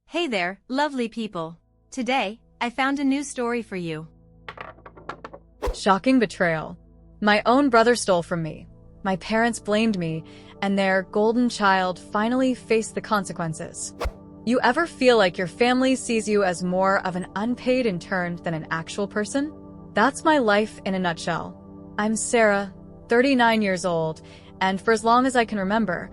Hey there, lovely people. Today, I found a new story for you. Shocking betrayal. My own brother stole from me. My parents blamed me, and their golden child finally faced the consequences. You ever feel like your family sees you as more of an unpaid intern than an actual person? That's my life in a nutshell. I'm Sarah, 39 years old, and for as long as I can remember,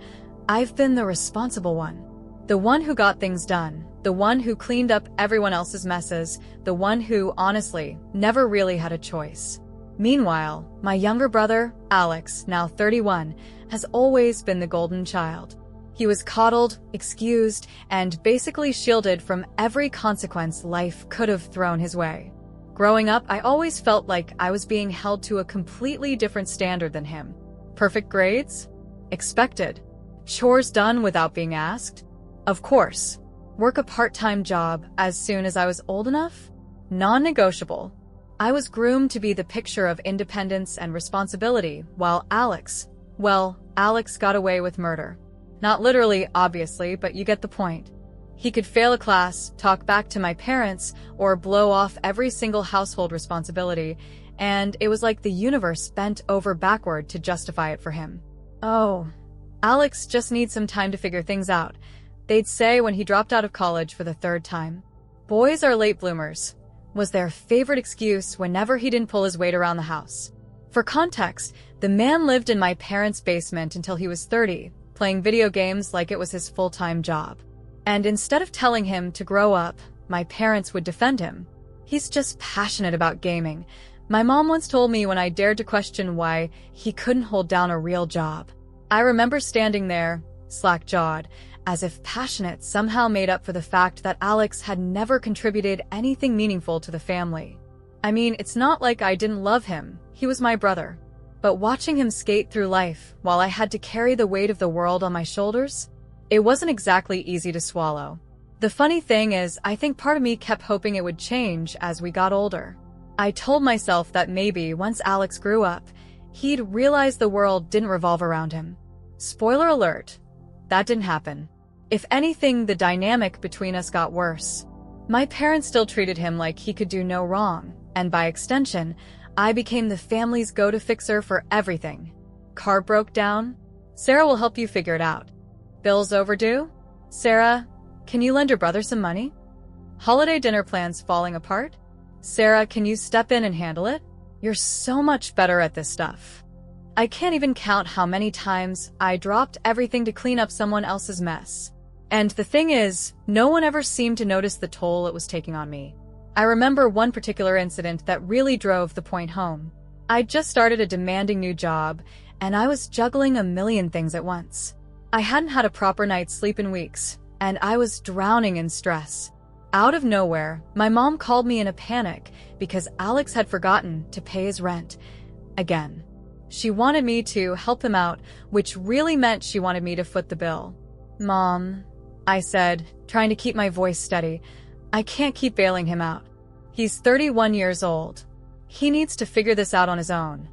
I've been the responsible one. The one who got things done, the one who cleaned up everyone else's messes, the one who, honestly, never really had a choice. Meanwhile, my younger brother, Alex, now 31, has always been the golden child. He was coddled, excused, and basically shielded from every consequence life could have thrown his way. Growing up, I always felt like I was being held to a completely different standard than him. Perfect grades? Expected. Chores done without being asked? Of course. Work a part-time job as soon as I was old enough? Non-negotiable. I was groomed to be the picture of independence and responsibility, while Alex got away with murder. Not literally, obviously, but you get the point. He could fail a class, talk back to my parents, or blow off every single household responsibility, and it was like the universe bent over backward to justify it for him. Oh, Alex just needs some time to figure things out, they'd say when he dropped out of college for the third time. Boys are late bloomers, was their favorite excuse whenever he didn't pull his weight around the house. For context, the man lived in my parents' basement until he was 30, playing video games like it was his full-time job. And instead of telling him to grow up, my parents would defend him. He's just passionate about gaming. My mom once told me when I dared to question why he couldn't hold down a real job. I remember standing there, slack-jawed, as if passionate somehow made up for the fact that Alex had never contributed anything meaningful to the family. I mean, it's not like I didn't love him, he was my brother. But watching him skate through life while I had to carry the weight of the world on my shoulders, it wasn't exactly easy to swallow. The funny thing is, I think part of me kept hoping it would change as we got older. I told myself that maybe once Alex grew up, he'd realize the world didn't revolve around him. Spoiler alert, that didn't happen. If anything, the dynamic between us got worse. My parents still treated him like he could do no wrong, and by extension, I became the family's go-to fixer for everything. Car broke down? Sarah will help you figure it out. Bills overdue? Sarah, can you lend your brother some money? Holiday dinner plans falling apart? Sarah, can you step in and handle it? You're so much better at this stuff. I can't even count how many times I dropped everything to clean up someone else's mess. And the thing is, no one ever seemed to notice the toll it was taking on me. I remember one particular incident that really drove the point home. I'd just started a demanding new job, and I was juggling a million things at once. I hadn't had a proper night's sleep in weeks, and I was drowning in stress. Out of nowhere, my mom called me in a panic because Alex had forgotten to pay his rent. Again. She wanted me to help him out, which really meant she wanted me to foot the bill. Mom, I said, trying to keep my voice steady, I can't keep bailing him out. He's 31 years old. He needs to figure this out on his own.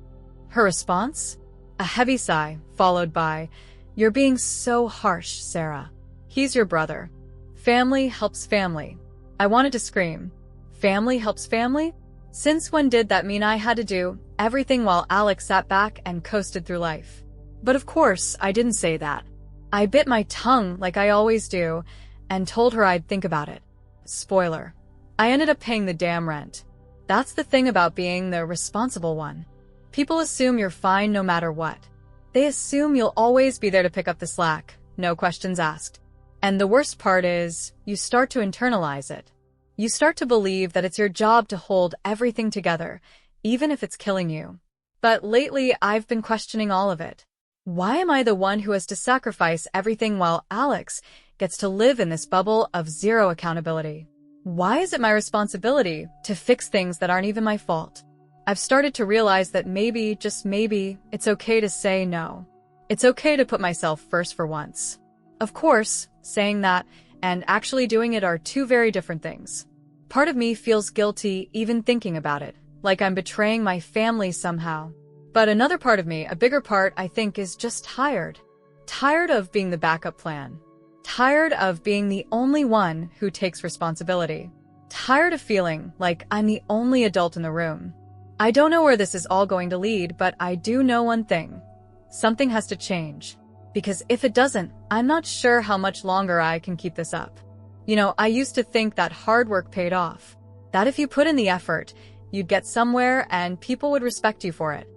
Her response? A heavy sigh, followed by, You're being so harsh, Sarah. He's your brother. Family helps family. I wanted to scream. Family helps family? Since when did that mean I had to do everything while Alex sat back and coasted through life? But of course, I didn't say that. I bit my tongue like I always do and told her I'd think about it. Spoiler. I ended up paying the damn rent. That's the thing about being the responsible one. People assume you're fine no matter what. They assume you'll always be there to pick up the slack, no questions asked. And the worst part is, you start to internalize it. You start to believe that it's your job to hold everything together, even if it's killing you. But lately, I've been questioning all of it. Why am I the one who has to sacrifice everything while Alex gets to live in this bubble of zero accountability? Why is it my responsibility to fix things that aren't even my fault? I've started to realize that maybe, just maybe, it's okay to say no. It's okay to put myself first for once. Of course, saying that and actually doing it are two very different things. Part of me feels guilty even thinking about it, like I'm betraying my family somehow. But another part of me, a bigger part, I think, is just tired. Tired of being the backup plan. Tired of being the only one who takes responsibility. Tired of feeling like I'm the only adult in the room. I don't know where this is all going to lead, but I do know one thing. Something has to change. Because if it doesn't, I'm not sure how much longer I can keep this up. I used to think that hard work paid off. That if you put in the effort, you'd get somewhere and people would respect you for it.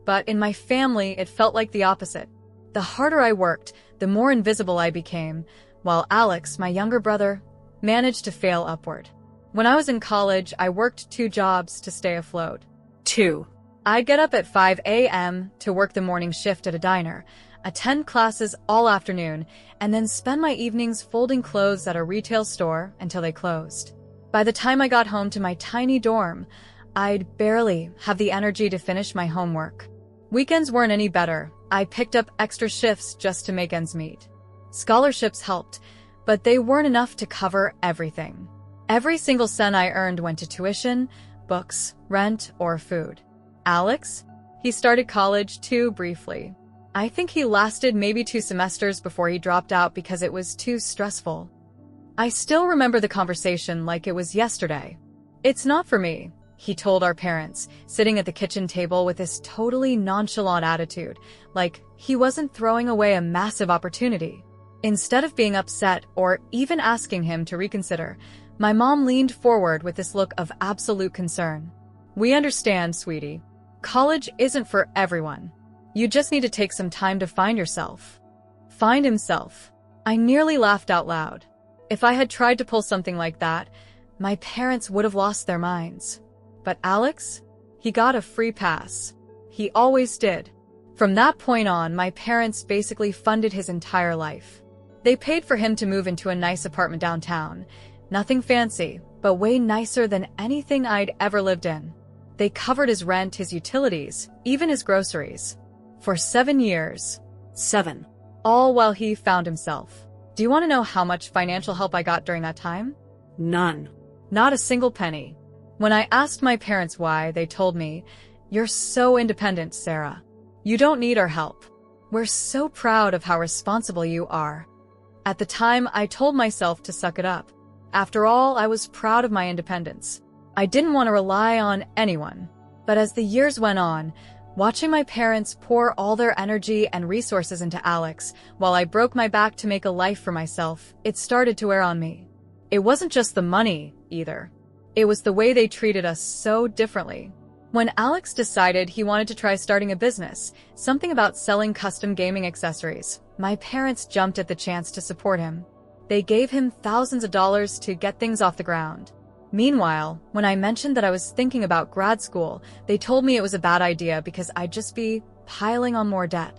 But in my family, it felt like the opposite. The harder I worked, the more invisible I became, while Alex, my younger brother, managed to fail upward. When I was in college, I worked 2 jobs to stay afloat. 2. I'd get up at 5 a.m. to work the morning shift at a diner, attend classes all afternoon, and then spend my evenings folding clothes at a retail store until they closed. By the time I got home to my tiny dorm, I'd barely have the energy to finish my homework. Weekends weren't any better. I picked up extra shifts just to make ends meet. Scholarships helped, but they weren't enough to cover everything. Every single cent I earned went to tuition, books, rent, or food. Alex? He started college too briefly. I think he lasted maybe 2 semesters before he dropped out because it was too stressful. I still remember the conversation like it was yesterday. "It's not for me," he told our parents, sitting at the kitchen table with this totally nonchalant attitude, like he wasn't throwing away a massive opportunity. Instead of being upset or even asking him to reconsider, my mom leaned forward with this look of absolute concern. "We understand, sweetie. College isn't for everyone. You just need to take some time to find yourself." Find himself. I nearly laughed out loud. If I had tried to pull something like that, my parents would have lost their minds. But Alex? He got a free pass. He always did. From that point on, my parents basically funded his entire life. They paid for him to move into a nice apartment downtown. Nothing fancy, but way nicer than anything I'd ever lived in. They covered his rent, his utilities, even his groceries. For 7 years. 7. All while he found himself. Do you want to know how much financial help I got during that time? None. Not a single penny. When I asked my parents why, they told me, "You're so independent, Sarah. You don't need our help. We're so proud of how responsible you are." At the time, I told myself to suck it up. After all, I was proud of my independence. I didn't want to rely on anyone. But as the years went on, watching my parents pour all their energy and resources into Alex while I broke my back to make a life for myself, it started to wear on me. It wasn't just the money, either. It was the way they treated us so differently. When Alex decided he wanted to try starting a business, something about selling custom gaming accessories, my parents jumped at the chance to support him. They gave him thousands of dollars to get things off the ground. Meanwhile, when I mentioned that I was thinking about grad school, they told me it was a bad idea because I'd just be piling on more debt.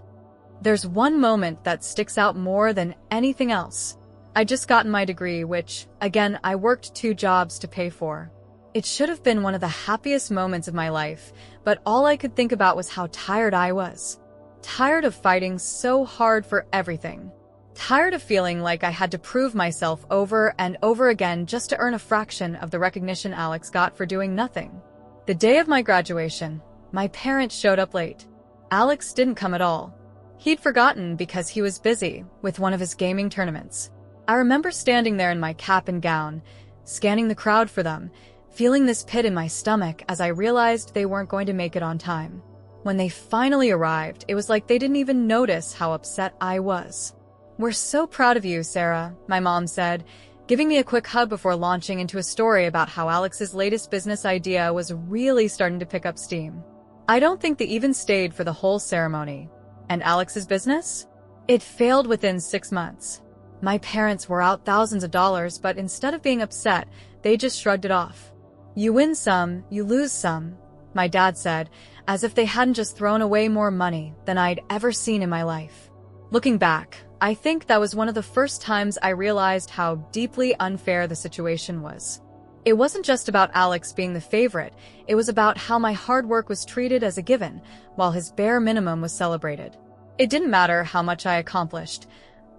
There's one moment that sticks out more than anything else. I'd just gotten my degree, which, again, I worked 2 jobs to pay for. It should have been one of the happiest moments of my life, but all I could think about was how tired I was. Tired of fighting so hard for everything. Tired of feeling like I had to prove myself over and over again just to earn a fraction of the recognition Alex got for doing nothing. The day of my graduation, my parents showed up late. Alex didn't come at all. He'd forgotten because he was busy with one of his gaming tournaments. I remember standing there in my cap and gown, scanning the crowd for them, feeling this pit in my stomach as I realized they weren't going to make it on time. When they finally arrived, it was like they didn't even notice how upset I was. "We're so proud of you, Sarah," my mom said, giving me a quick hug before launching into a story about how Alex's latest business idea was really starting to pick up steam. I don't think they even stayed for the whole ceremony. And Alex's business? It failed within 6 months. My parents were out thousands of dollars, but instead of being upset, they just shrugged it off. "You win some, you lose some," my dad said, as if they hadn't just thrown away more money than I'd ever seen in my life. Looking back, I think that was one of the first times I realized how deeply unfair the situation was. It wasn't just about Alex being the favorite, it was about how my hard work was treated as a given, while his bare minimum was celebrated. It didn't matter how much I accomplished.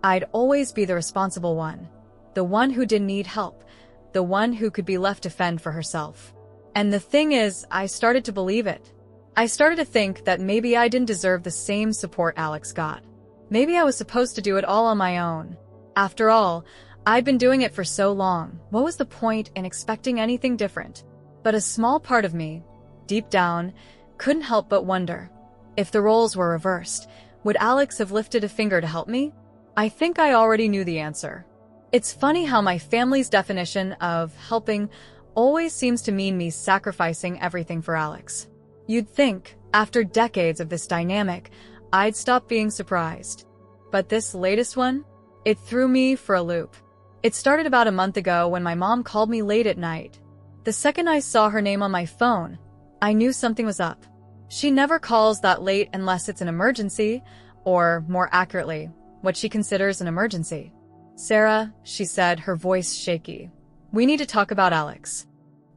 I'd always be the responsible one. The one who didn't need help. The one who could be left to fend for herself. And the thing is, I started to believe it. I started to think that maybe I didn't deserve the same support Alex got. Maybe I was supposed to do it all on my own. After all, I'd been doing it for so long. What was the point in expecting anything different? But a small part of me, deep down, couldn't help but wonder. If the roles were reversed, would Alex have lifted a finger to help me? I think I already knew the answer. It's funny how my family's definition of helping always seems to mean me sacrificing everything for Alex. You'd think, after decades of this dynamic, I'd stop being surprised. But this latest one? It threw me for a loop. It started about a month ago when my mom called me late at night. The second I saw her name on my phone, I knew something was up. She never calls that late unless it's an emergency, or more accurately, what she considers an emergency. "Sarah," she said, her voice shaky. "We need to talk about Alex."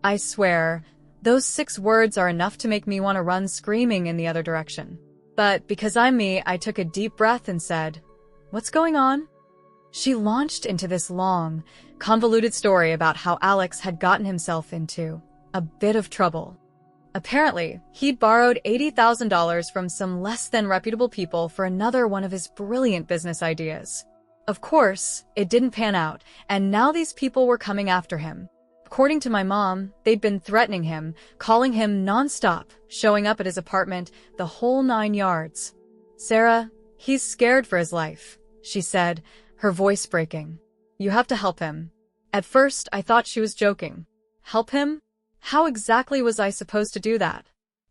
I swear, those 6 words are enough to make me want to run screaming in the other direction. But because I'm me, I took a deep breath and said, "What's going on?" She launched into this long, convoluted story about how Alex had gotten himself into a bit of trouble. Apparently, he'd borrowed $80,000 from some less than reputable people for another one of his brilliant business ideas. Of course, it didn't pan out, and now these people were coming after him. According to my mom, they'd been threatening him, calling him nonstop, showing up at his apartment, the whole 9 yards. "Sarah, he's scared for his life," she said, her voice breaking. "You have to help him." At first, I thought she was joking. Help him? How exactly was I supposed to do that?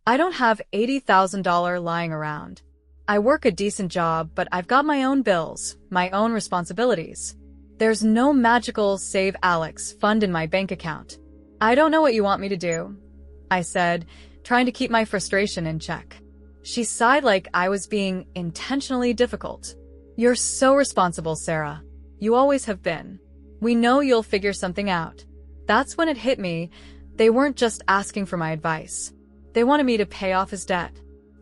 I don't have $80,000 lying around. I work a decent job, but I've got my own bills, my own responsibilities. There's no magical Save Alex fund in my bank account. "I don't know what you want me to do," I said, trying to keep my frustration in check. She sighed like I was being intentionally difficult. "You're so responsible, Sarah. You always have been. We know you'll figure something out." That's when it hit me. They weren't just asking for my advice. They wanted me to pay off his debt.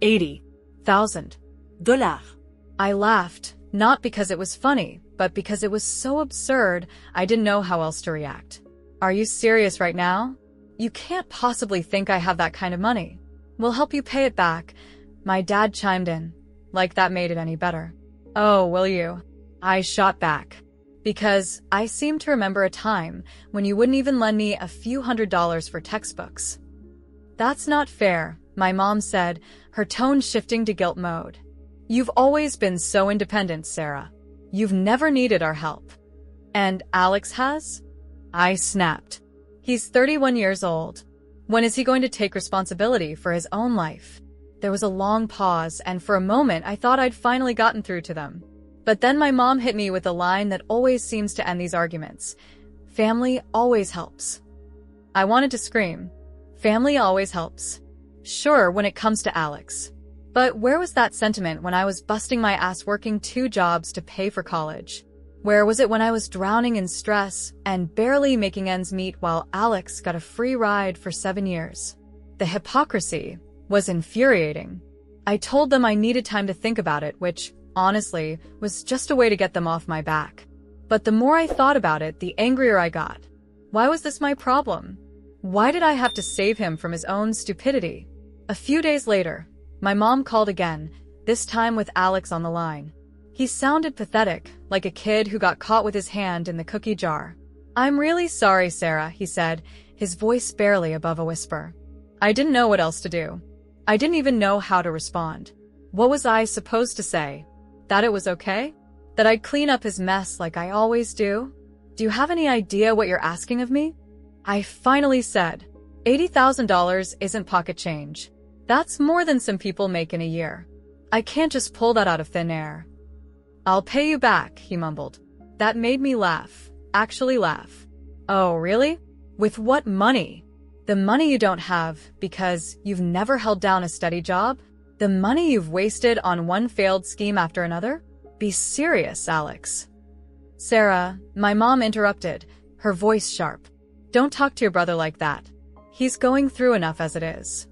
$80,000. I laughed, not because it was funny, but because it was so absurd I didn't know how else to react. "Are you serious right now? You can't possibly think I have that kind of money. We'll help you pay it back," my dad chimed in, like that made it any better. "Oh, will you?" I shot back. Because I seem to remember a time when you wouldn't even lend me a few $100s for textbooks. "That's not fair," my mom said, her tone shifting to guilt mode. "You've always been so independent, Sarah. You've never needed our help." "And Alex has?" I snapped. "He's 31 years old. When is he going to take responsibility for his own life?" There was a long pause, and for a moment I thought I'd finally gotten through to them. But then my mom hit me with a line that always seems to end these arguments. "Family always helps." I wanted to scream. Family always helps. Sure, when it comes to Alex. But where was that sentiment when I was busting my ass working 2 jobs to pay for college? Where was it when I was drowning in stress and barely making ends meet while Alex got a free ride for 7 years? The hypocrisy was infuriating. I told them I needed time to think about it, which, honestly, was just a way to get them off my back. But the more I thought about it, the angrier I got. Why was this my problem? Why did I have to save him from his own stupidity? A few days later, my mom called again, this time with Alex on the line. He sounded pathetic, like a kid who got caught with his hand in the cookie jar. "I'm really sorry, Sarah," he said, his voice barely above a whisper. I didn't know what else to do. I didn't even know how to respond. What was I supposed to say? That it was okay? That I'd clean up his mess like I always do? "Do you have any idea what you're asking of me?" I finally said. $80,000 isn't pocket change. That's more than some people make in a year. I can't just pull that out of thin air. "I'll pay you back," he mumbled. That made me laugh. Actually laugh. "Oh, really? With what money?" "The money you don't have because you've never held down a steady job? The money you've wasted on one failed scheme after another? Be serious, Alex." "Sarah," my mom interrupted, her voice sharp. "Don't talk to your brother like that. He's going through enough as it is."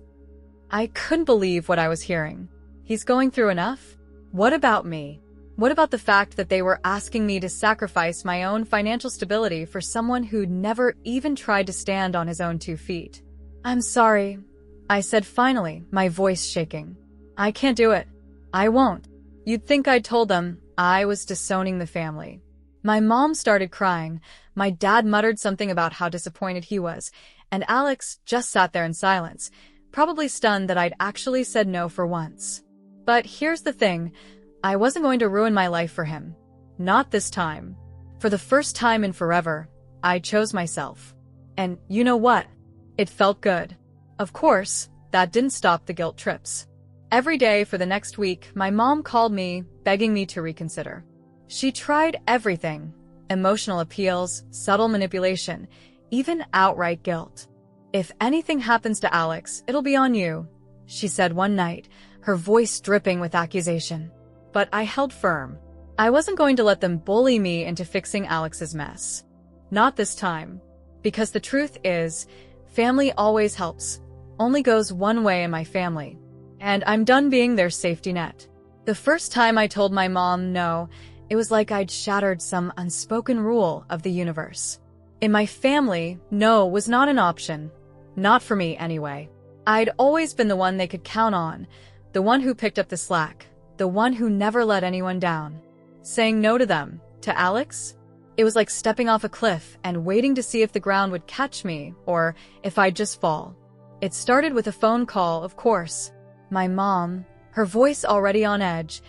I couldn't believe what I was hearing. He's going through enough? What about me? What about the fact that they were asking me to sacrifice my own financial stability for someone who'd never even tried to stand on his own 2 feet? "I'm sorry," I said finally, my voice shaking. "I can't do it. I won't." You'd think I'd told them I was disowning the family. My mom started crying, my dad muttered something about how disappointed he was, and Alex just sat there in silence, probably stunned that I'd actually said no for once. But here's the thing, I wasn't going to ruin my life for him. Not this time. For the first time in forever, I chose myself. And you know what? It felt good. Of course, that didn't stop the guilt trips. Every day for the next week, my mom called me, begging me to reconsider. She tried everything: emotional appeals, subtle manipulation, even outright guilt. "If anything happens to Alex, it'll be on you," she said one night, her voice dripping with accusation. But I held firm. I wasn't going to let them bully me into fixing Alex's mess. Not this time. Because the truth is, family always helps. Only goes one way in my family. And I'm done being their safety net. The first time I told my mom no, it was like I'd shattered some unspoken rule of the universe. In my family, no was not an option. Not for me, anyway. I'd always been the one they could count on, the one who picked up the slack, the one who never let anyone down. Saying no to them, to Alex? It was like stepping off a cliff and waiting to see if the ground would catch me or if I'd just fall. It started with a phone call, of course. My mom, her voice already on edge,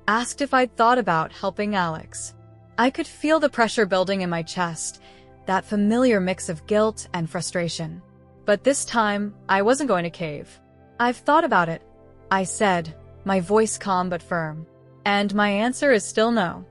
asked if I'd thought about helping Alex. I could feel the pressure building in my chest, that familiar mix of guilt and frustration. But this time, I wasn't going to cave. "I've thought about it," I said, my voice calm but firm. "And my answer is still no."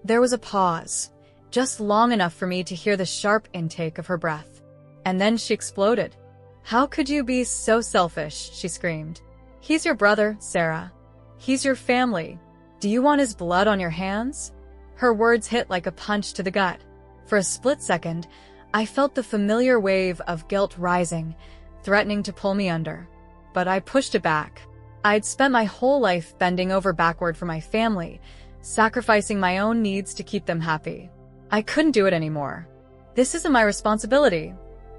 There was a pause, just long enough for me to hear the sharp intake of her breath. And then she exploded. "How could you be so selfish?" she screamed. "He's your brother, Sarah. He's your family. Do you want his blood on your hands?" Her words hit like a punch to the gut. For a split second, I felt the familiar wave of guilt rising, threatening to pull me under. But I pushed it back. I'd spent my whole life bending over backward for my family, sacrificing my own needs to keep them happy. I couldn't do it anymore. "This isn't my responsibility,"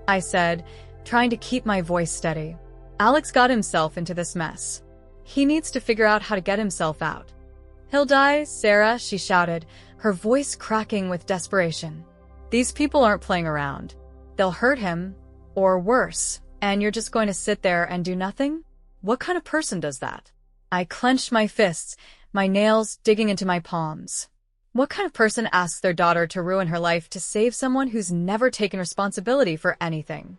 I said, trying to keep my voice steady. "Alex got himself into this mess. He needs to figure out how to get himself out." "He'll die, Sarah," she shouted, her voice cracking with desperation. "These people aren't playing around. They'll hurt him, or worse, and you're just going to sit there and do nothing? What kind of person does that?" I clenched my fists, my nails digging into my palms. What kind of person asks their daughter to ruin her life to save someone who's never taken responsibility for anything?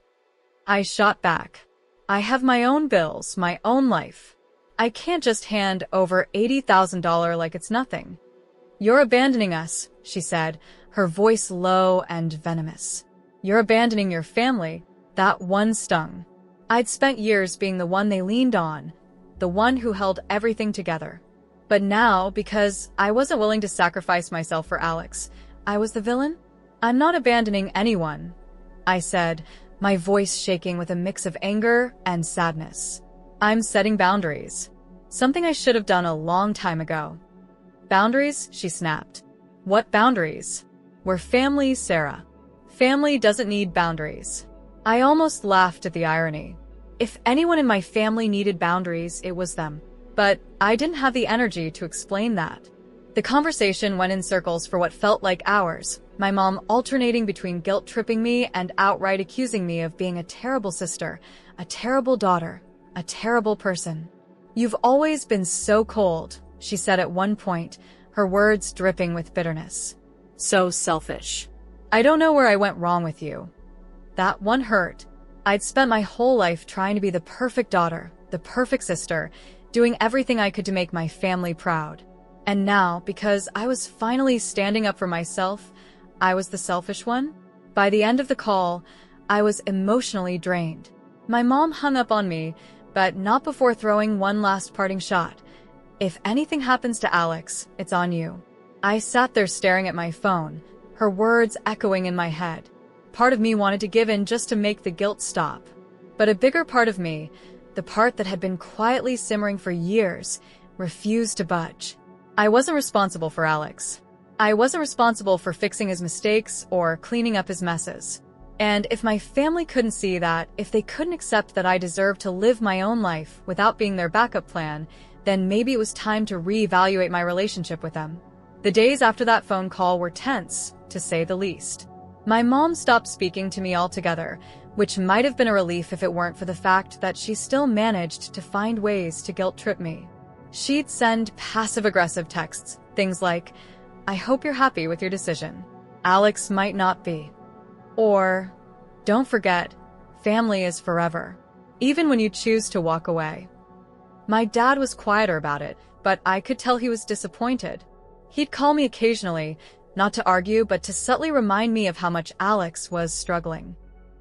I shot back. "I have my own bills, my own life. I can't just hand over $80,000 like it's nothing." "You're abandoning us," she said, her voice low and venomous. "You're abandoning your family." That one stung. I'd spent years being the one they leaned on, the one who held everything together. But now, because I wasn't willing to sacrifice myself for Alex, I was the villain? "I'm not abandoning anyone," I said, my voice shaking with a mix of anger and sadness. "I'm setting boundaries. Something I should have done a long time ago." "Boundaries?" she snapped. "What boundaries? We're family, Sarah. Family doesn't need boundaries." I almost laughed at the irony. If anyone in my family needed boundaries, it was them. But I didn't have the energy to explain that. The conversation went in circles for what felt like hours, my mom alternating between guilt-tripping me and outright accusing me of being a terrible sister, a terrible daughter, a terrible person. "You've always been so cold," she said at one point, her words dripping with bitterness. "So selfish. I don't know where I went wrong with you." That one hurt. I'd spent my whole life trying to be the perfect daughter, the perfect sister, doing everything I could to make my family proud. And now, because I was finally standing up for myself, I was the selfish one? By the end of the call, I was emotionally drained. My mom hung up on me, but not before throwing one last parting shot. "If anything happens to Alex, it's on you." I sat there staring at my phone, her words echoing in my head. Part of me wanted to give in just to make the guilt stop. But a bigger part of me, the part that had been quietly simmering for years, refused to budge. I wasn't responsible for Alex. I wasn't responsible for fixing his mistakes or cleaning up his messes. And if my family couldn't see that, if they couldn't accept that I deserved to live my own life without being their backup plan, then maybe it was time to reevaluate my relationship with them. The days after that phone call were tense, to say the least. My mom stopped speaking to me altogether, which might have been a relief if it weren't for the fact that she still managed to find ways to guilt-trip me. She'd send passive-aggressive texts, things like, "I hope you're happy with your decision. Alex might not be." Or, "Don't forget, family is forever, even when you choose to walk away." My dad was quieter about it, but I could tell he was disappointed. He'd call me occasionally, not to argue, but to subtly remind me of how much Alex was struggling.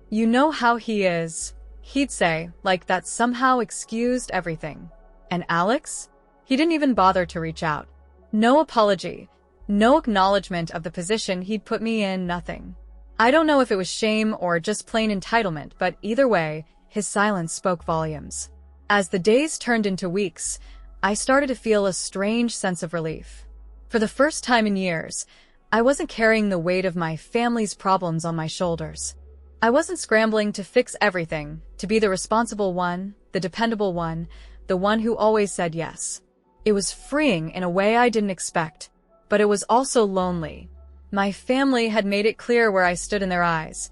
"You know how he is," he'd say, like that somehow excused everything. And Alex? He didn't even bother to reach out. No apology, no acknowledgement of the position he'd put me in, nothing. I don't know if it was shame or just plain entitlement, but either way, his silence spoke volumes. As the days turned into weeks, I started to feel a strange sense of relief. For the first time in years, I wasn't carrying the weight of my family's problems on my shoulders. I wasn't scrambling to fix everything, to be the responsible one, the dependable one, the one who always said yes. It was freeing in a way I didn't expect, but it was also lonely. My family had made it clear where I stood in their eyes.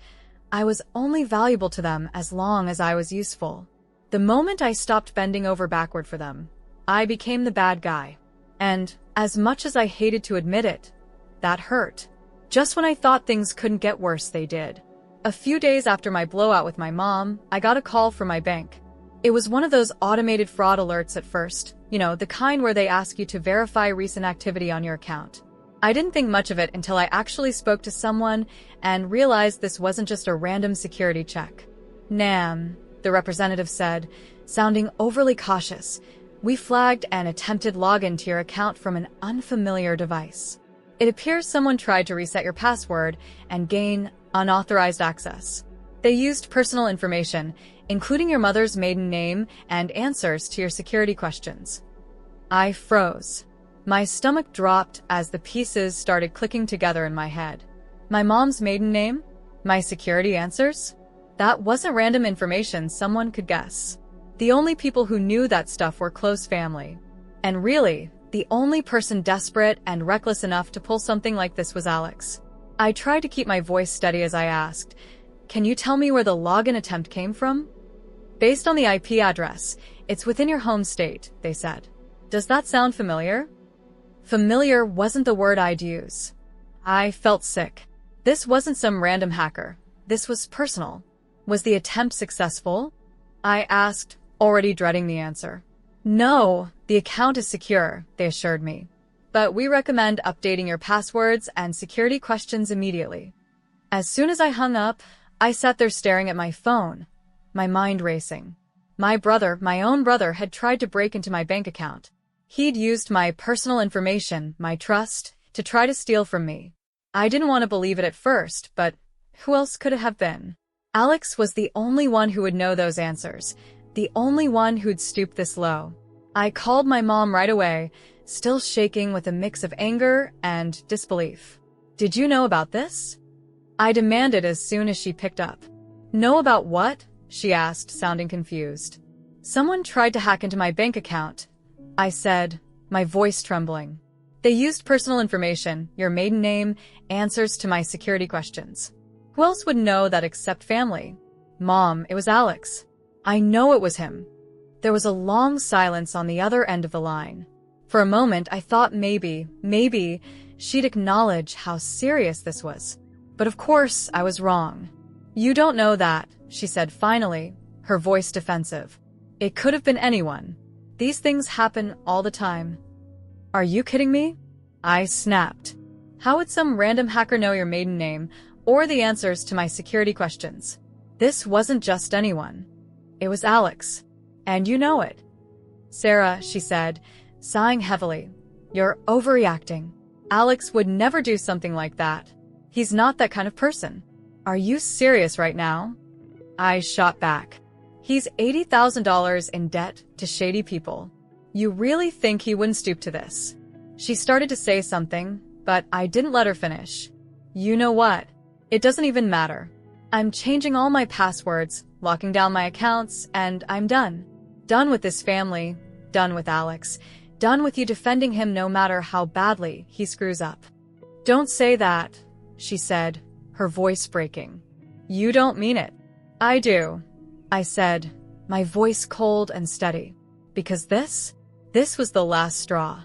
I was only valuable to them as long as I was useful. The moment I stopped bending over backward for them, I became the bad guy. And, as much as I hated to admit it, that hurt. Just when I thought things couldn't get worse, they did. A few days after my blowout with my mom, I got a call from my bank. It was one of those automated fraud alerts at first, the kind where they ask you to verify recent activity on your account. I didn't think much of it until I actually spoke to someone and realized this wasn't just a random security check. "Nam," the representative said, sounding overly cautious, "we flagged an attempted login to your account from an unfamiliar device. It appears someone tried to reset your password and gain unauthorized access. They used personal information, including your mother's maiden name and answers to your security questions." I froze. My stomach dropped as the pieces started clicking together in my head. My mom's maiden name? My security answers? That wasn't random information someone could guess. The only people who knew that stuff were close family. And really, the only person desperate and reckless enough to pull something like this was Alex. I tried to keep my voice steady as I asked, "Can you tell me where the login attempt came from?" "Based on the IP address, it's within your home state," they said. "Does that sound familiar?" Familiar wasn't the word I'd use. I felt sick. This wasn't some random hacker. This was personal. Was the attempt successful? I asked, already dreading the answer. "No, the account is secure," they assured me. "But we recommend updating your passwords and security questions immediately." As soon as I hung up, I sat there staring at my phone, my mind racing. My own brother, had tried to break into my bank account. He'd used my personal information, my trust, to try to steal from me. I didn't want to believe it at first, but who else could it have been? Alex was the only one who would know those answers, the only one who'd stoop this low. I called my mom right away, still shaking with a mix of anger and disbelief. "Did you know about this?" I demanded as soon as she picked up. "Know about what?" she asked, sounding confused. "Someone tried to hack into my bank account," I said, my voice trembling. "They used personal information, your maiden name, answers to my security questions. Who else would know that except family?" "Mom, it was Alex." "I know it was him." There was a long silence on the other end of the line. For a moment, I thought maybe she'd acknowledge how serious this was. But of course, I was wrong. "You don't know that," she said finally, her voice defensive. "It could have been anyone. These things happen all the time." "Are you kidding me?" I snapped. "How would some random hacker know your maiden name or the answers to my security questions? This wasn't just anyone. It was Alex. And you know it." "Sarah," she said, sighing heavily, "you're overreacting. Alex would never do something like that. He's not that kind of person." "Are you serious right now?" I shot back. "He's $80,000 in debt to shady people. You really think he wouldn't stoop to this?" She started to say something, but I didn't let her finish. "You know what? It doesn't even matter. I'm changing all my passwords, locking down my accounts, and I'm done. Done with this family, done with Alex. Done with you defending him no matter how badly he screws up. Don't say that, she said, her voice breaking. You don't mean it. I do, I said, my voice cold and steady. Because this was the last straw.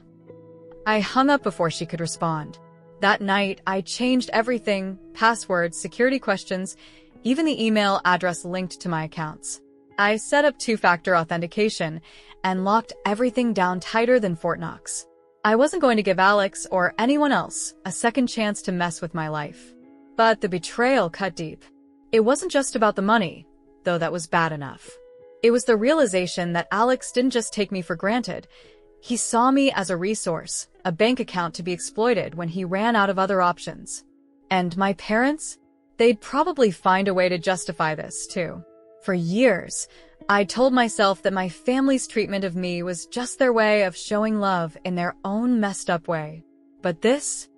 I hung up before she could respond. That night, I changed everything, passwords, security questions, even the email address linked to my accounts. I set up two-factor authentication and locked everything down tighter than Fort Knox. I wasn't going to give Alex or anyone else a second chance to mess with my life. But the betrayal cut deep. It wasn't just about the money, though that was bad enough. It was the realization that Alex didn't just take me for granted. He saw me as a resource, a bank account to be exploited when he ran out of other options. And my parents? They'd probably find a way to justify this, too. For years, I told myself that my family's treatment of me was just their way of showing love in their own messed up way. But this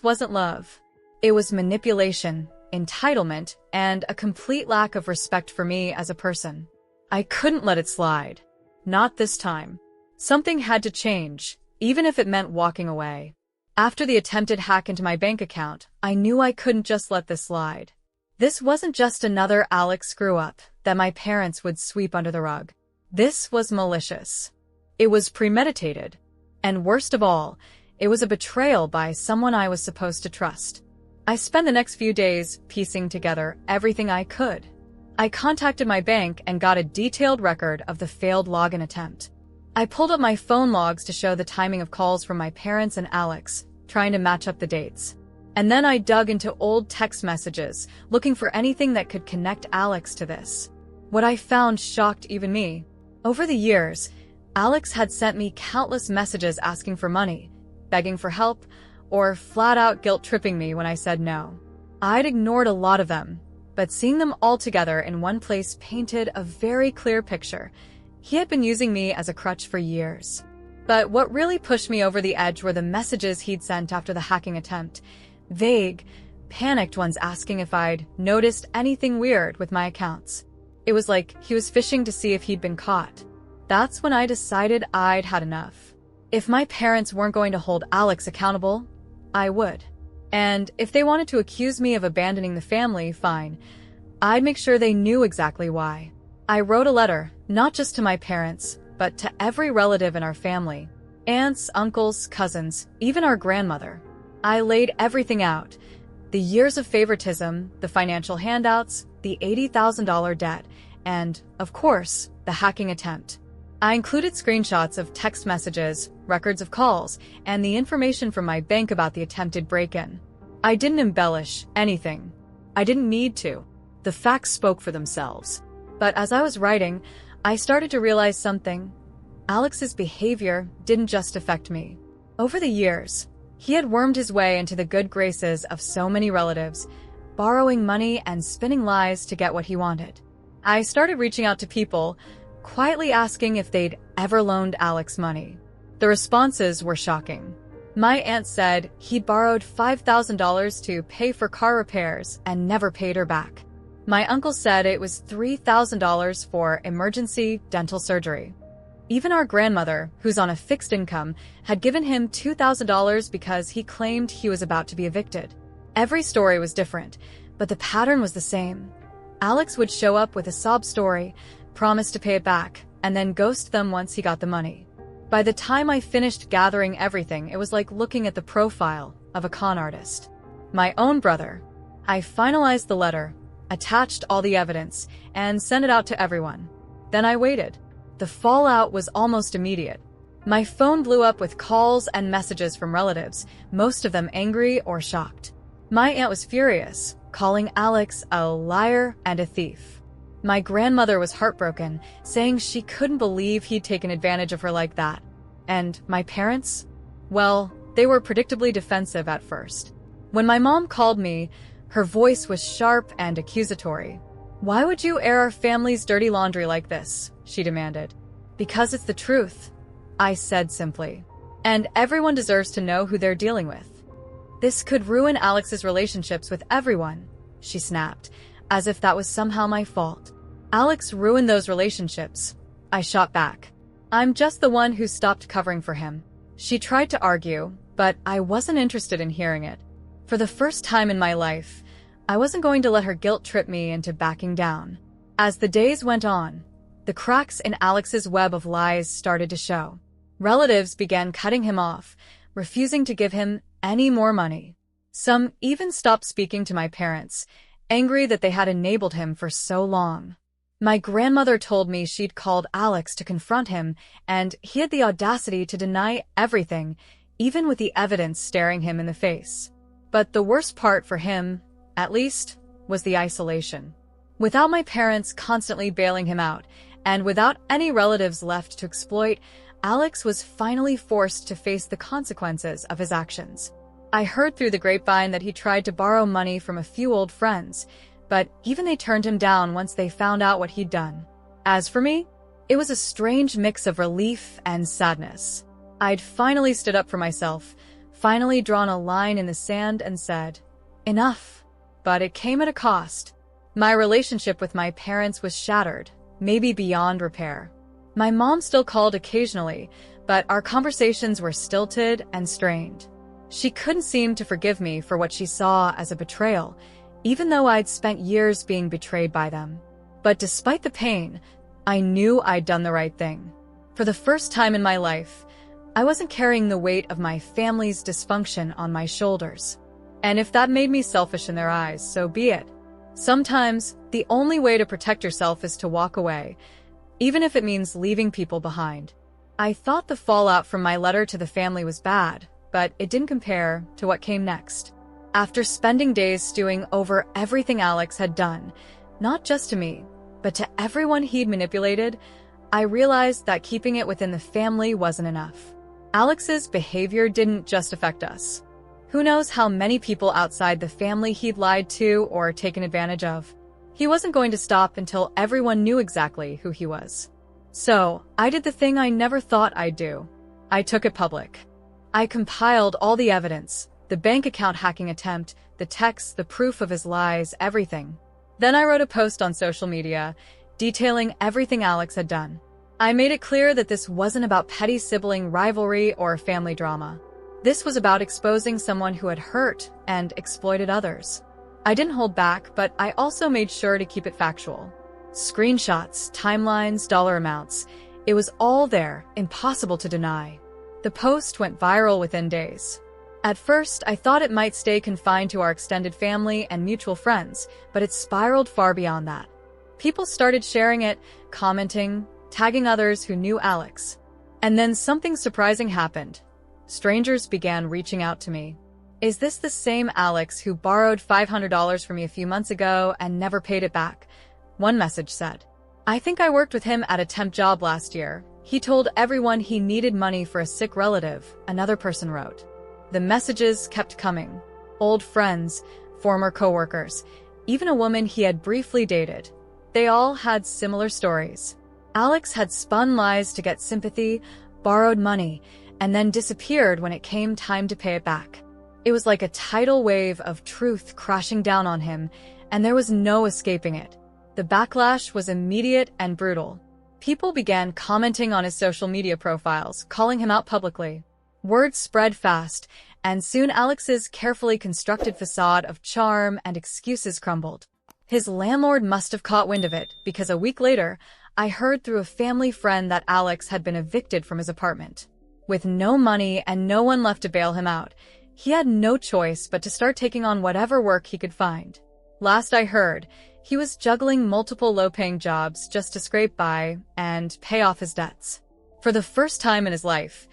wasn't love. It was manipulation, entitlement, and a complete lack of respect for me as a person. I couldn't let it slide. Not this time. Something had to change, even if it meant walking away. After the attempted hack into my bank account, I knew I couldn't just let this slide. This wasn't just another Alex screw-up that my parents would sweep under the rug. This was malicious. It was premeditated. And worst of all, it was a betrayal by someone I was supposed to trust. I spent the next few days piecing together everything I could. I contacted my bank and got a detailed record of the failed login attempt. I pulled up my phone logs to show the timing of calls from my parents and Alex, trying to match up the dates. And then I dug into old text messages, looking for anything that could connect Alex to this. What I found shocked even me. Over the years, Alex had sent me countless messages asking for money, begging for help, or flat-out guilt-tripping me when I said no. I'd ignored a lot of them, but seeing them all together in one place painted a very clear picture. He had been using me as a crutch for years. But what really pushed me over the edge were the messages he'd sent after the hacking attempt. Vague, panicked ones asking if I'd noticed anything weird with my accounts. It was like he was fishing to see if he'd been caught. That's when I decided I'd had enough. If my parents weren't going to hold Alex accountable, I would. And if they wanted to accuse me of abandoning the family, fine. I'd make sure they knew exactly why. I wrote a letter, not just to my parents, but to every relative in our family. Aunts, uncles, cousins, even our grandmother. I laid everything out. The years of favoritism, the financial handouts, the $80,000 debt, and, of course, the hacking attempt. I included screenshots of text messages, records of calls, and the information from my bank about the attempted break-in. I didn't embellish anything. I didn't need to. The facts spoke for themselves. But as I was writing, I started to realize something. Alex's behavior didn't just affect me. Over the years, he had wormed his way into the good graces of so many relatives, borrowing money and spinning lies to get what he wanted. I started reaching out to people, quietly asking if they'd ever loaned Alex money. The responses were shocking. My aunt said he'd borrowed $5,000 to pay for car repairs and never paid her back. My uncle said it was $3,000 for emergency dental surgery. Even our grandmother, who's on a fixed income, had given him $2,000 because he claimed he was about to be evicted. Every story was different, but the pattern was the same. Alex would show up with a sob story, promise to pay it back, and then ghost them once he got the money. By the time I finished gathering everything, it was like looking at the profile of a con artist. My own brother. I finalized the letter, attached all the evidence, and sent it out to everyone. Then I waited. The fallout was almost immediate. My phone blew up with calls and messages from relatives, most of them angry or shocked. My aunt was furious, calling Alex a liar and a thief. My grandmother was heartbroken, saying she couldn't believe he'd taken advantage of her like that. And my parents? Well, they were predictably defensive at first. When my mom called me, her voice was sharp and accusatory. "Why would you air our family's dirty laundry like this?" she demanded. "Because it's the truth," I said simply. "And everyone deserves to know who they're dealing with." "This could ruin Alex's relationships with everyone," she snapped, as if that was somehow my fault. "Alex ruined those relationships," I shot back. I'm just the one who stopped covering for him. She tried to argue, but I wasn't interested in hearing it. For the first time in my life, I wasn't going to let her guilt trip me into backing down. As the days went on, the cracks in Alex's web of lies started to show. Relatives began cutting him off, refusing to give him any more money. Some even stopped speaking to my parents, angry that they had enabled him for so long. My grandmother told me she'd called Alex to confront him, and he had the audacity to deny everything, even with the evidence staring him in the face. But the worst part for him, at least, was the isolation. Without my parents constantly bailing him out, and without any relatives left to exploit, Alex was finally forced to face the consequences of his actions. I heard through the grapevine that he tried to borrow money from a few old friends, but even they turned him down once they found out what he'd done. As for me, it was a strange mix of relief and sadness. I'd finally stood up for myself, finally drawn a line in the sand and said, enough. But it came at a cost. My relationship with my parents was shattered, maybe beyond repair. My mom still called occasionally, but our conversations were stilted and strained. She couldn't seem to forgive me for what she saw as a betrayal, even though I'd spent years being betrayed by them. But despite the pain, I knew I'd done the right thing. For the first time in my life, I wasn't carrying the weight of my family's dysfunction on my shoulders. And if that made me selfish in their eyes, so be it. Sometimes, the only way to protect yourself is to walk away, even if it means leaving people behind. I thought the fallout from my letter to the family was bad, but it didn't compare to what came next. After spending days stewing over everything Alex had done, not just to me, but to everyone he'd manipulated, I realized that keeping it within the family wasn't enough. Alex's behavior didn't just affect us. Who knows how many people outside the family he'd lied to or taken advantage of. He wasn't going to stop until everyone knew exactly who he was. So, I did the thing I never thought I'd do. I took it public. I compiled all the evidence, the bank account hacking attempt, the texts, the proof of his lies, everything. Then I wrote a post on social media, detailing everything Alex had done. I made it clear that this wasn't about petty sibling rivalry or family drama. This was about exposing someone who had hurt and exploited others. I didn't hold back, but I also made sure to keep it factual. Screenshots, timelines, dollar amounts. It was all there, impossible to deny. The post went viral within days. At first, I thought it might stay confined to our extended family and mutual friends, but it spiraled far beyond that. People started sharing it, commenting, tagging others who knew Alex. And then something surprising happened. Strangers began reaching out to me. Is this the same Alex who borrowed $500 from me a few months ago and never paid it back? One message said. I think I worked with him at a temp job last year. He told everyone he needed money for a sick relative, another person wrote. The messages kept coming. Old friends, former coworkers, even a woman he had briefly dated. They all had similar stories. Alex had spun lies to get sympathy, borrowed money, and then disappeared when it came time to pay it back. It was like a tidal wave of truth crashing down on him, and there was no escaping it. The backlash was immediate and brutal. People began commenting on his social media profiles, calling him out publicly. Word spread fast, and soon Alex's carefully constructed facade of charm and excuses crumbled. His landlord must have caught wind of it, because a week later, I heard through a family friend that Alex had been evicted from his apartment. With no money and no one left to bail him out, he had no choice but to start taking on whatever work he could find. Last I heard, he was juggling multiple low-paying jobs just to scrape by and pay off his debts. For the first time in his life,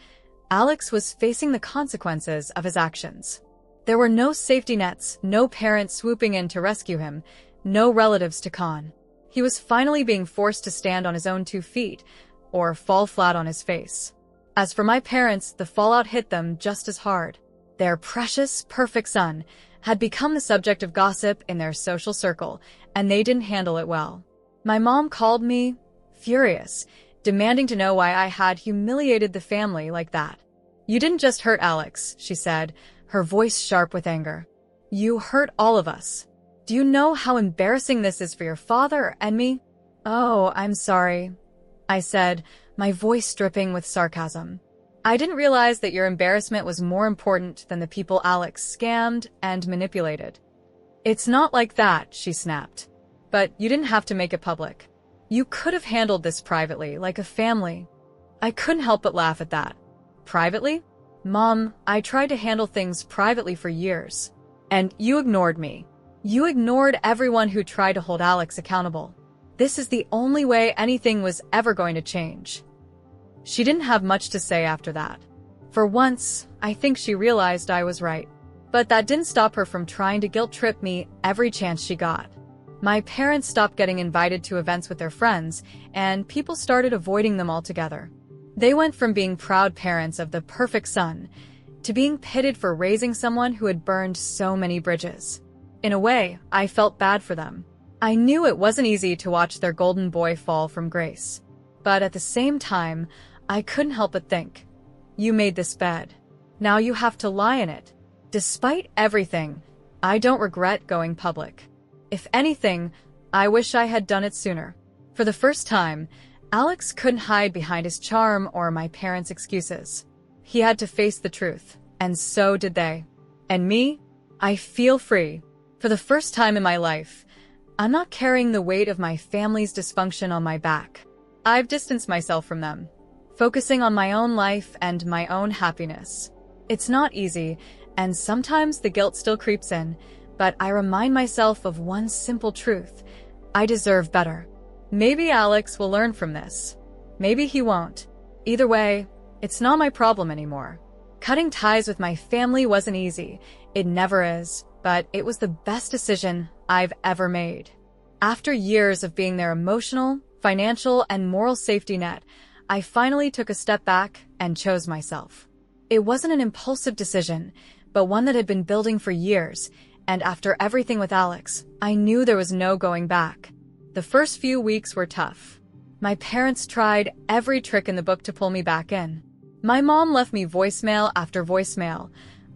Alex was facing the consequences of his actions. There were no safety nets, no parents swooping in to rescue him, no relatives to con. He was finally being forced to stand on his own 2 feet, or fall flat on his face. As for my parents, the fallout hit them just as hard. Their precious, perfect son had become the subject of gossip in their social circle, and they didn't handle it well. My mom called me, furious, demanding to know why I had humiliated the family like that. You didn't just hurt Alex, she said, her voice sharp with anger. You hurt all of us. Do you know how embarrassing this is for your father and me? Oh, I'm sorry, I said, my voice dripping with sarcasm. I didn't realize that your embarrassment was more important than the people Alex scammed and manipulated. It's not like that, she snapped. But you didn't have to make it public. You could have handled this privately, like a family. I couldn't help but laugh at that. Privately? Mom, I tried to handle things privately for years. And you ignored me. You ignored everyone who tried to hold Alex accountable. This is the only way anything was ever going to change. She didn't have much to say after that. For once, I think she realized I was right. But that didn't stop her from trying to guilt-trip me every chance she got. My parents stopped getting invited to events with their friends, and people started avoiding them altogether. They went from being proud parents of the perfect son to being pitted for raising someone who had burned so many bridges. In a way, I felt bad for them. I knew it wasn't easy to watch their golden boy fall from grace. But at the same time, I couldn't help but think, you made this bed. Now you have to lie in it. Despite everything, I don't regret going public. If anything, I wish I had done it sooner. For the first time, Alex couldn't hide behind his charm or my parents' excuses. He had to face the truth, and so did they. And me? I feel free. For the first time in my life, I'm not carrying the weight of my family's dysfunction on my back. I've distanced myself from them, focusing on my own life and my own happiness. It's not easy, and sometimes the guilt still creeps in, but I remind myself of one simple truth. I deserve better. Maybe Alex will learn from this. Maybe he won't. Either way, it's not my problem anymore. Cutting ties with my family wasn't easy. It never is, but it was the best decision I've ever made. After years of being their emotional, financial, and moral safety net, I finally took a step back and chose myself. It wasn't an impulsive decision, but one that had been building for years, and after everything with Alex, I knew there was no going back. The first few weeks were tough. My parents tried every trick in the book to pull me back in. My mom left me voicemail after voicemail,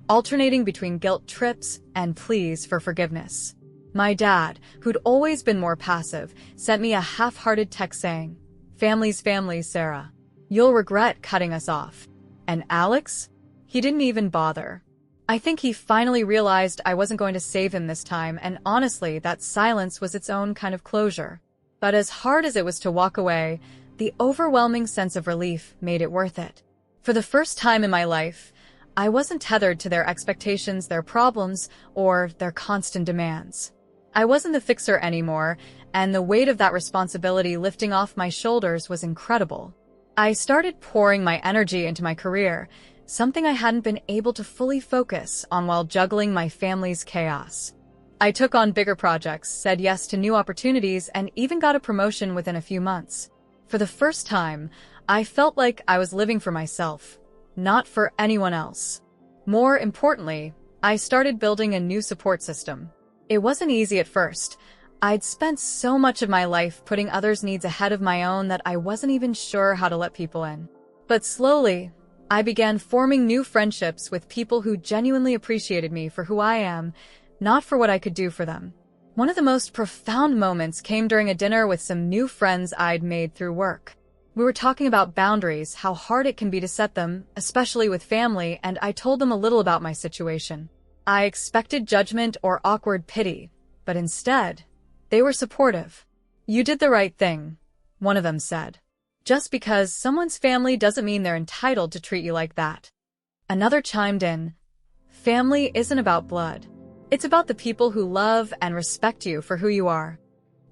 alternating between guilt trips and pleas for forgiveness. My dad, who'd always been more passive, sent me a half-hearted text saying, "Family's family, Sarah. You'll regret cutting us off." And Alex? He didn't even bother. I think he finally realized I wasn't going to save him this time, and honestly, that silence was its own kind of closure. But as hard as it was to walk away, the overwhelming sense of relief made it worth it. For the first time in my life, I wasn't tethered to their expectations, their problems, or their constant demands. I wasn't the fixer anymore, and the weight of that responsibility lifting off my shoulders was incredible. I started pouring my energy into my career, something I hadn't been able to fully focus on while juggling my family's chaos. I took on bigger projects, said yes to new opportunities, and even got a promotion within a few months. For the first time, I felt like I was living for myself, not for anyone else. More importantly, I started building a new support system. It wasn't easy at first. I'd spent so much of my life putting others' needs ahead of my own that I wasn't even sure how to let people in. But slowly, I began forming new friendships with people who genuinely appreciated me for who I am, not for what I could do for them. One of the most profound moments came during a dinner with some new friends I'd made through work. We were talking about boundaries, how hard it can be to set them, especially with family, and I told them a little about my situation. I expected judgment or awkward pity, but instead, they were supportive. "You did the right thing," one of them said. "Just because someone's family doesn't mean they're entitled to treat you like that." Another chimed in, "Family isn't about blood. It's about the people who love and respect you for who you are."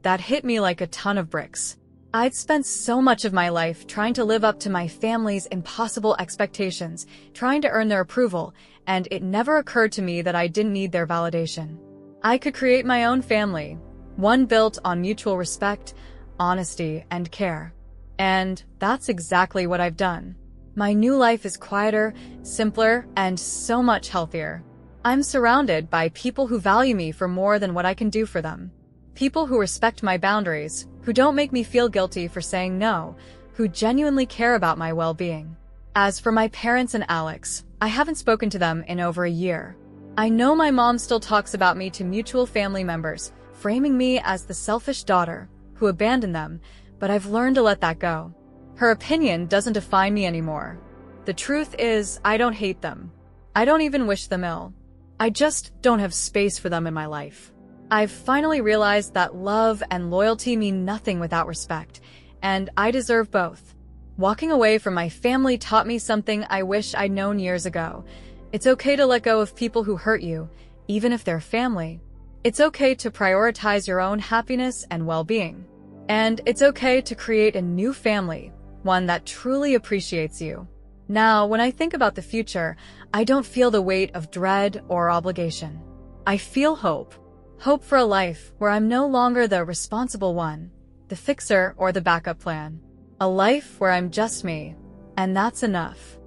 That hit me like a ton of bricks. I'd spent so much of my life trying to live up to my family's impossible expectations, trying to earn their approval, and it never occurred to me that I didn't need their validation. I could create my own family, one built on mutual respect, honesty, and care. And that's exactly what I've done. My new life is quieter, simpler, and so much healthier. I'm surrounded by people who value me for more than what I can do for them. People who respect my boundaries, who don't make me feel guilty for saying no, who genuinely care about my well-being. As for my parents and Alex, I haven't spoken to them in over a year. I know my mom still talks about me to mutual family members, framing me as the selfish daughter who abandoned them, but I've learned to let that go. Her opinion doesn't define me anymore. The truth is, I don't hate them. I don't even wish them ill. I just don't have space for them in my life. I've finally realized that love and loyalty mean nothing without respect, and I deserve both. Walking away from my family taught me something I wish I'd known years ago. It's okay to let go of people who hurt you, even if they're family. It's okay to prioritize your own happiness and well-being. And it's okay to create a new family, one that truly appreciates you. Now, when I think about the future, I don't feel the weight of dread or obligation. I feel hope. Hope for a life where I'm no longer the responsible one, the fixer or the backup plan. A life where I'm just me, and that's enough.